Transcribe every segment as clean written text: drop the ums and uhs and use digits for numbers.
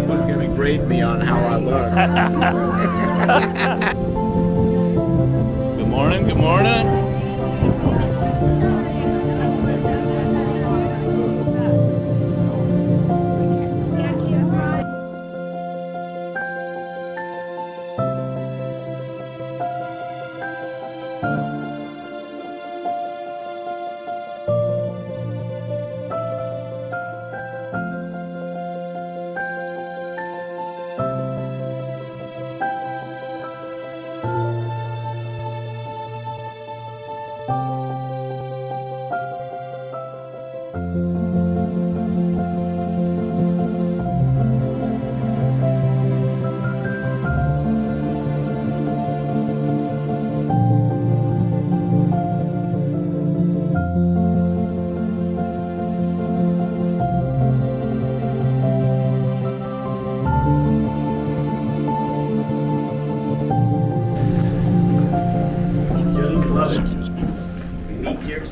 was going to grade me on how I look. Good morning, good morning.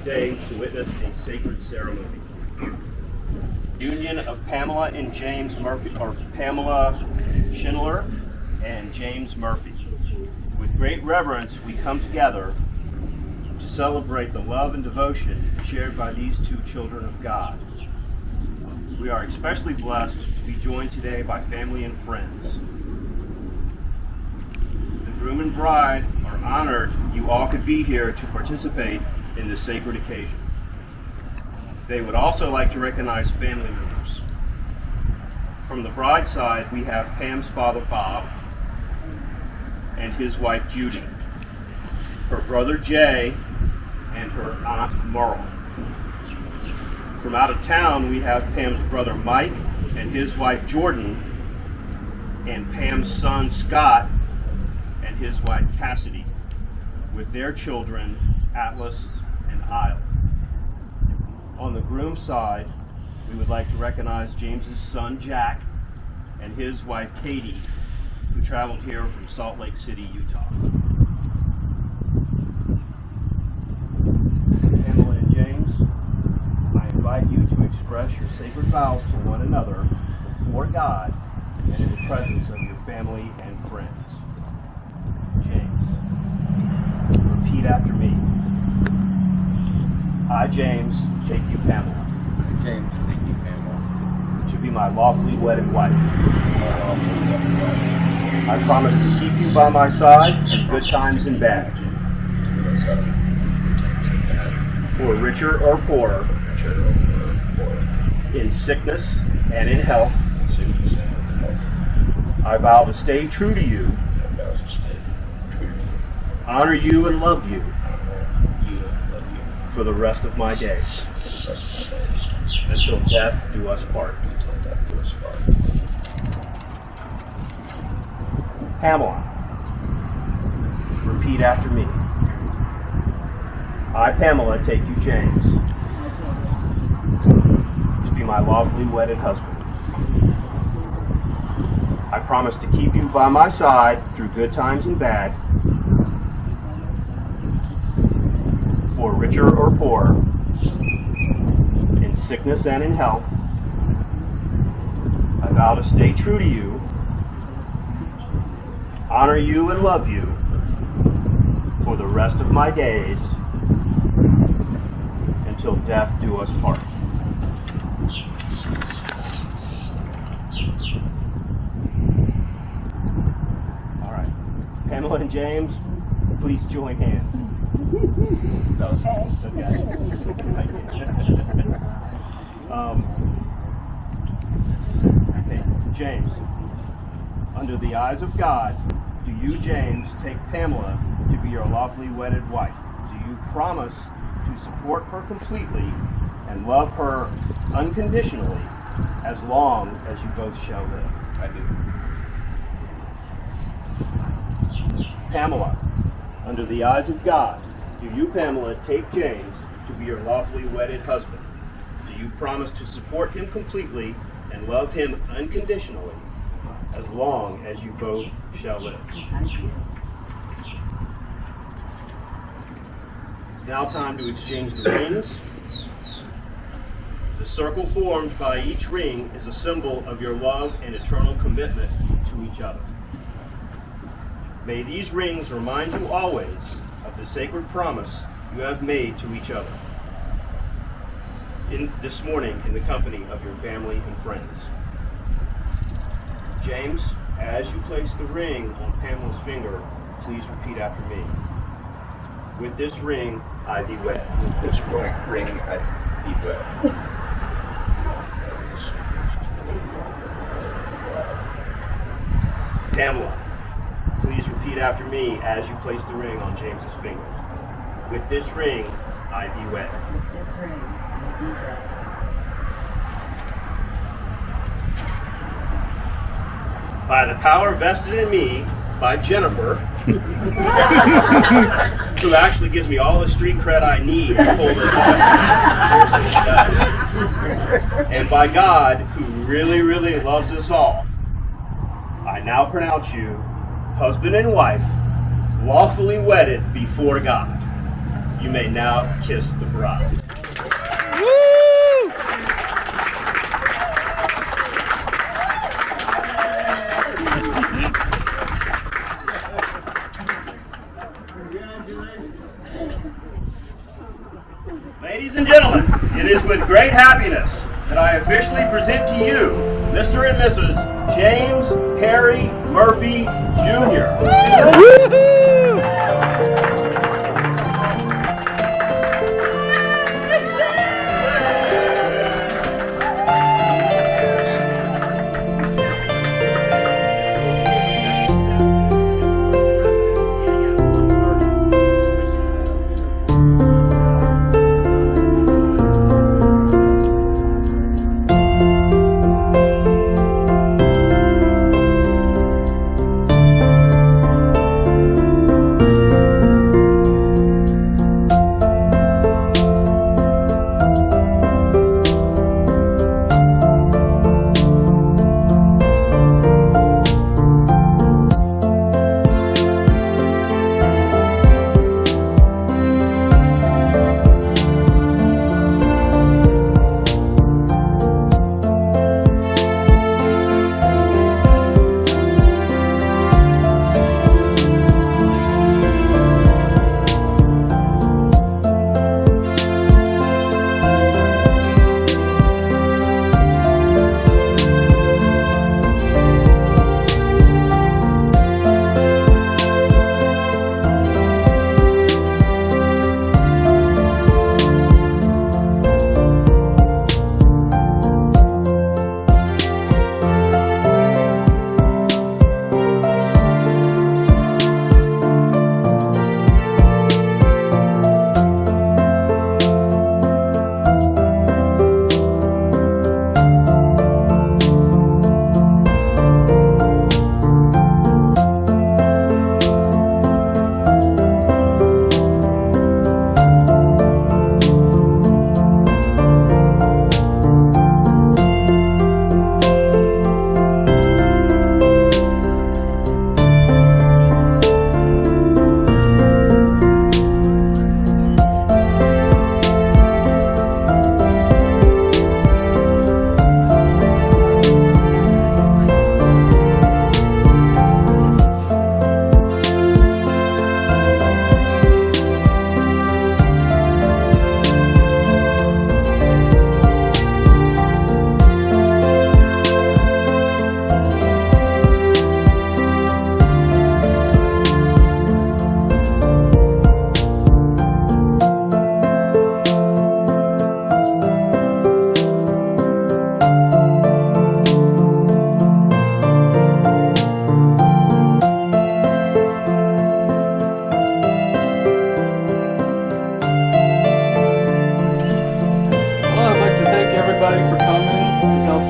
Today to witness a sacred ceremony. Union of Pamela and James Murphy, or Pamela Schindler and James Murphy. With great reverence, we come together to celebrate the love and devotion shared by these two children of God. We are especially blessed to be joined today by family and friends. The groom and bride are honored you all could be here to participate in this sacred occasion. They would also like to recognize family members. From the bride's side, we have Pam's father, Bob, and his wife, Judy, her brother, Jay, and her aunt, Merle. From out of town, we have Pam's brother, Mike, and his wife, Jordan, and Pam's son, Scott, and his wife, Cassidy, with their children, Atlas and Isle. On the groom's side, we would like to recognize James's son, Jack, and his wife, Katie, who traveled here from Salt Lake City, Utah. Pamela and James, I invite you to express your sacred vows to one another before God and in the presence of your family and friends. James, repeat after me. I, James, take you, Pamela. I, James, take you, Pamela. To be my lawfully wedded wife. I promise to keep you by my side in good times and bad. For richer or poorer. In sickness and in health. I vow to stay true to you. Honor you and love you. For the rest of my days. Until death do us part. Pamela, repeat after me. I, Pamela, take you, James, to be my lawfully wedded husband. I promise to keep you by my side through good times and bad, for richer or poorer, in sickness and in health. I vow to stay true to you, honor you and love you for the rest of my days until death do us part. All right, Pamela and James, please join hands. Okay. Okay, James, under the eyes of God, do you, James, take Pamela to be your lawfully wedded wife? Do you promise to support her completely and love her unconditionally as long as you both shall live? I do. Pamela, under the eyes of God, do you, Pamela, take James to be your lawfully wedded husband? Do you promise to support him completely and love him unconditionally as long as you both shall live? It's now time to exchange the rings. The circle formed by each ring is a symbol of your love and eternal commitment to each other. May these rings remind you always of the sacred promise you have made to each other this morning in the company of your family and friends. James, as you place the ring on Pamela's finger, please repeat after me. With this ring, I thee wed. With this ring, I thee wed. Pamela, please repeat after me as you place the ring on James's finger. With this ring, I thee wed. With this ring, I thee wed. By the power vested in me by Jennifer, who actually gives me all the street cred I need to pull this off. Seriously, she does. And by God, who really, really loves us all, I now pronounce you husband and wife, lawfully wedded before God. You may now kiss the bride. Ladies and gentlemen, it is with great happiness that I officially present to you Mr. and Mrs. James Harry Murphy Jr.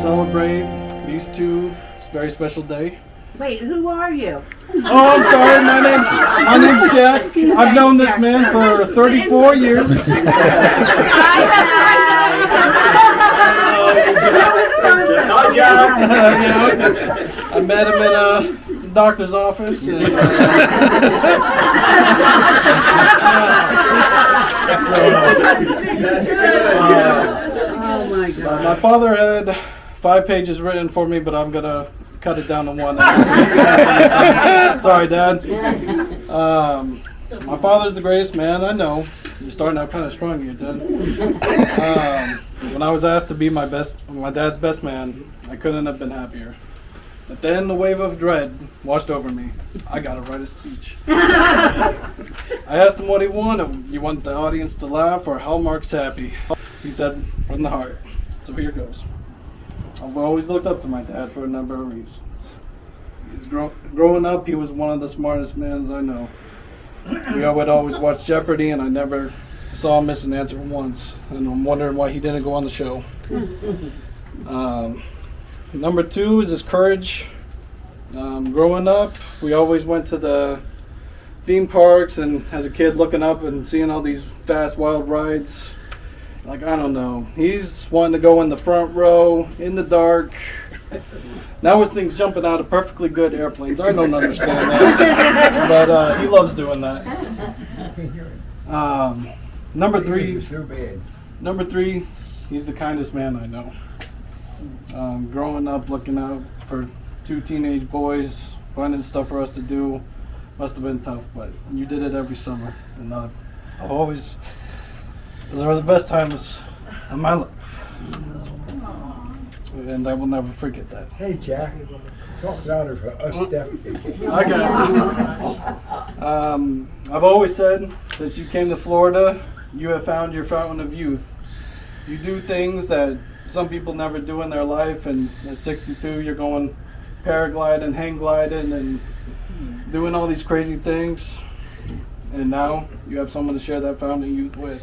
Celebrate these two very special day. Wait, who are you? Oh, I'm sorry. My name's Jack. I've known this man for 34 years. I met him in a doctor's office. And, Oh my God. My father had 5 pages written for me, but I'm gonna cut it down to 1. Sorry, Dad. My father's the greatest man I know. You're starting out kind of strong here, Dad. When I was asked to be my dad's best man, I couldn't have been happier. But then the wave of dread washed over me. I gotta write a speech. I asked him what he wanted. You want the audience to laugh or Hallmark's happy? He said, from the heart. So here goes. I've always looked up to my dad for a number of reasons. Growing up, he was one of the smartest men I know. We would always watch Jeopardy, and I never saw him miss an answer once. And I'm wondering why he didn't go on the show. Number 2 is his courage. Growing up, we always went to the theme parks, and as a kid looking up and seeing all these fast, wild rides, like, I don't know. He's wanting to go in the front row, in the dark. Now his thing's jumping out of perfectly good airplanes. I don't understand that. But he loves doing that. Number 3, he's the kindest man I know. Growing up, looking out for 2 teenage boys, finding stuff for us to do, must have been tough, but you did it every summer. And I've always, those are the best times of my life. And I will never forget that. Hey, Jack. Talk louder for us deaf people. I got it. I've always said, since you came to Florida, you have found your fountain of youth. You do things that some people never do in their life, and at 62 you're going paragliding, hang gliding, and doing all these crazy things. And now you have someone to share that fountain of youth with.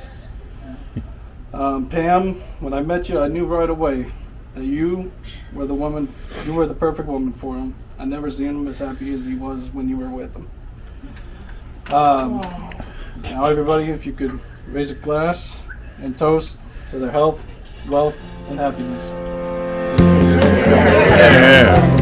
Pam, when I met you, I knew right away that you were the perfect woman for him. I never seen him as happy as he was when you were with him. Now everybody, if you could raise a glass and toast to their health, wealth, and happiness. Yeah.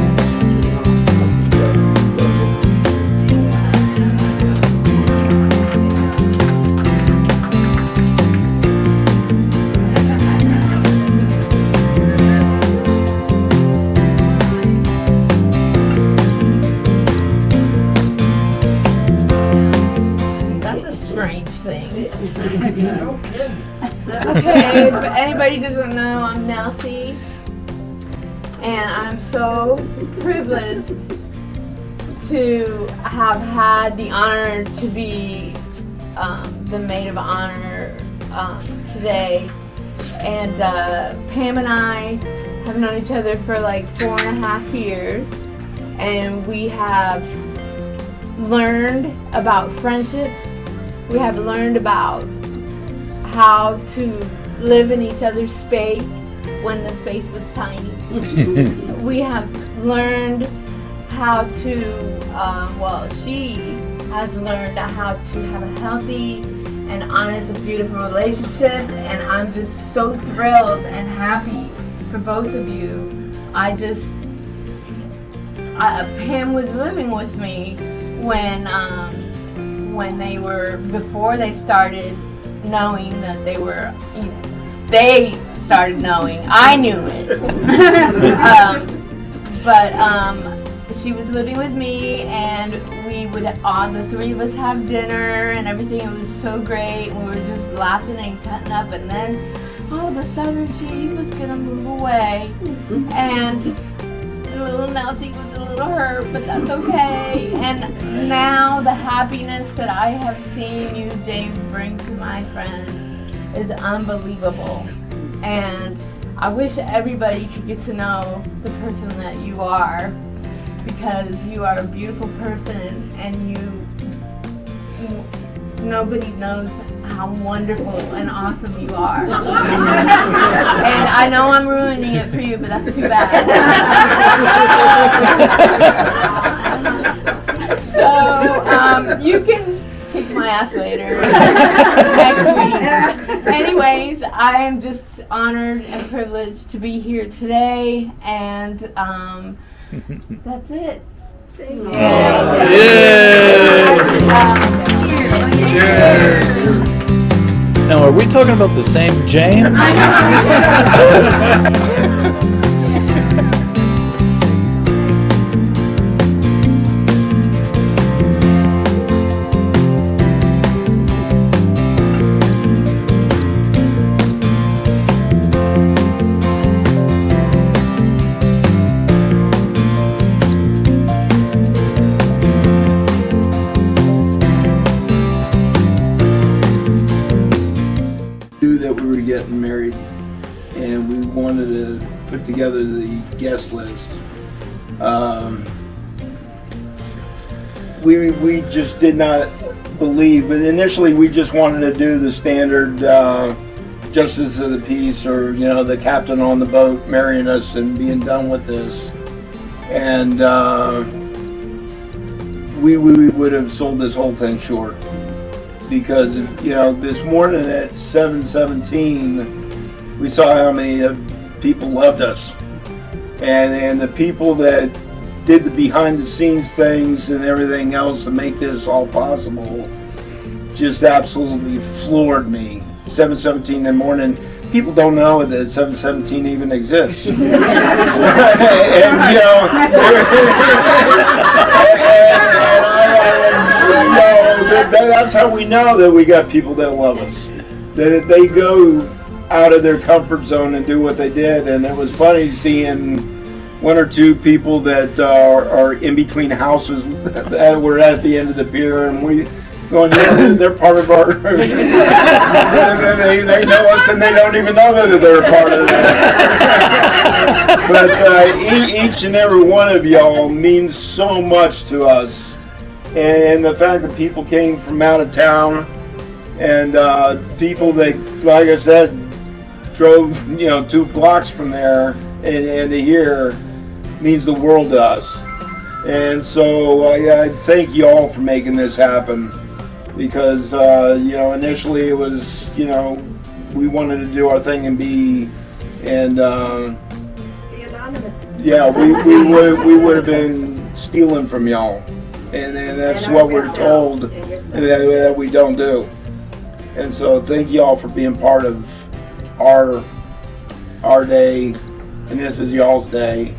That's a strange thing. Okay, if anybody doesn't know, I'm Nelsie, and I'm so privileged to have had the honor to be the maid of honor today. And Pam and I have known each other for like 4.5 years, and we have learned about friendships. We have learned about how to live in each other's space when the space was tiny. We have learned how to, she has learned how to have a healthy and honest and beautiful relationship, and I'm just so thrilled and happy for both of you. Pam was living with me when before they started knowing that they started knowing. I knew it. But she was living with me, and we would all the 3 of us have dinner and everything. It was so great. We were just laughing and cutting up, and then all of a sudden she was gonna move away, and little Nelsie was a little hurt, but that's okay. And now the happiness that I have seen you, Dave, bring to my friend is unbelievable. And I wish everybody could get to know the person that you are, because you are a beautiful person, and nobody knows how wonderful and awesome you are. And I know I'm ruining it for you, but that's too bad. So you can kick my ass later next week. Anyways, I am just honored and privileged to be here today, and that's it. Thank you. Cheers. Now, are we talking about the same James? Knew that we were getting married, and we wanted to put together the guest list. We just did not believe, but initially we just wanted to do the standard justice of the peace, or the captain on the boat marrying us and being done with this. And we would have sold this whole thing short. Because this morning at 7:17, we saw how many people loved us, and the people that did the behind-the-scenes things and everything else to make this all possible just absolutely floored me. 7:17 in the morning. People don't know that 717 even exists. That's how we know that we got people that love us. That they go out of their comfort zone and do what they did. And it was funny seeing one or two people that are in between houses that were at the end of the pier, and we going, they're part of our. they know us, and they don't even know that they're a part of this. But each and every one of y'all means so much to us. And the fact that people came from out of town, and people that, like I said, drove 2 blocks from there and to here means the world to us. And so I thank you all for making this happen, because initially it was we wanted to do our thing and be anonymous. Yeah, we would have been stealing from y'all. And that's what we're told that we don't do. And so thank you all for being part of our day, and this is y'all's day.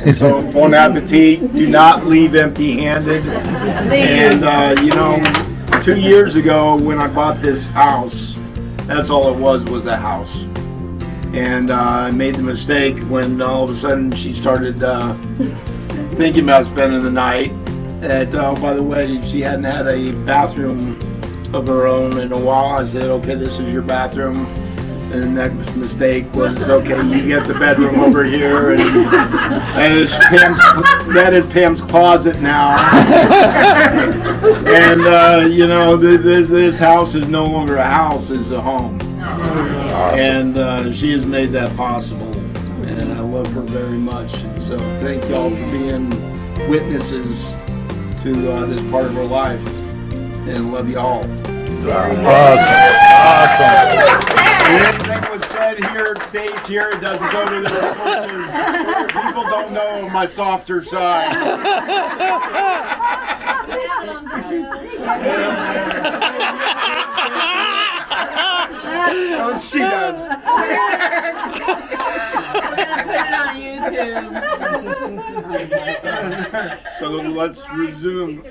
And so bon appetit. Do not leave empty-handed. And 2 years ago when I bought this house, that's all it was a house. And I made the mistake when all of a sudden she started thinking about spending the night. That, by the way, she hadn't had a bathroom of her own in a while. I said, okay, this is your bathroom. And the next mistake was, okay, you get the bedroom over here. And that is Pam's closet now. And, this house is no longer a house, it's a home. And she has made that possible. And I love her very much. And so thank y'all for being witnesses to this part of our life, and love you all. Awesome. Anything was said here stays here. It doesn't go to the because people don't know my softer side. Oh, she does. YouTube. So let's resume.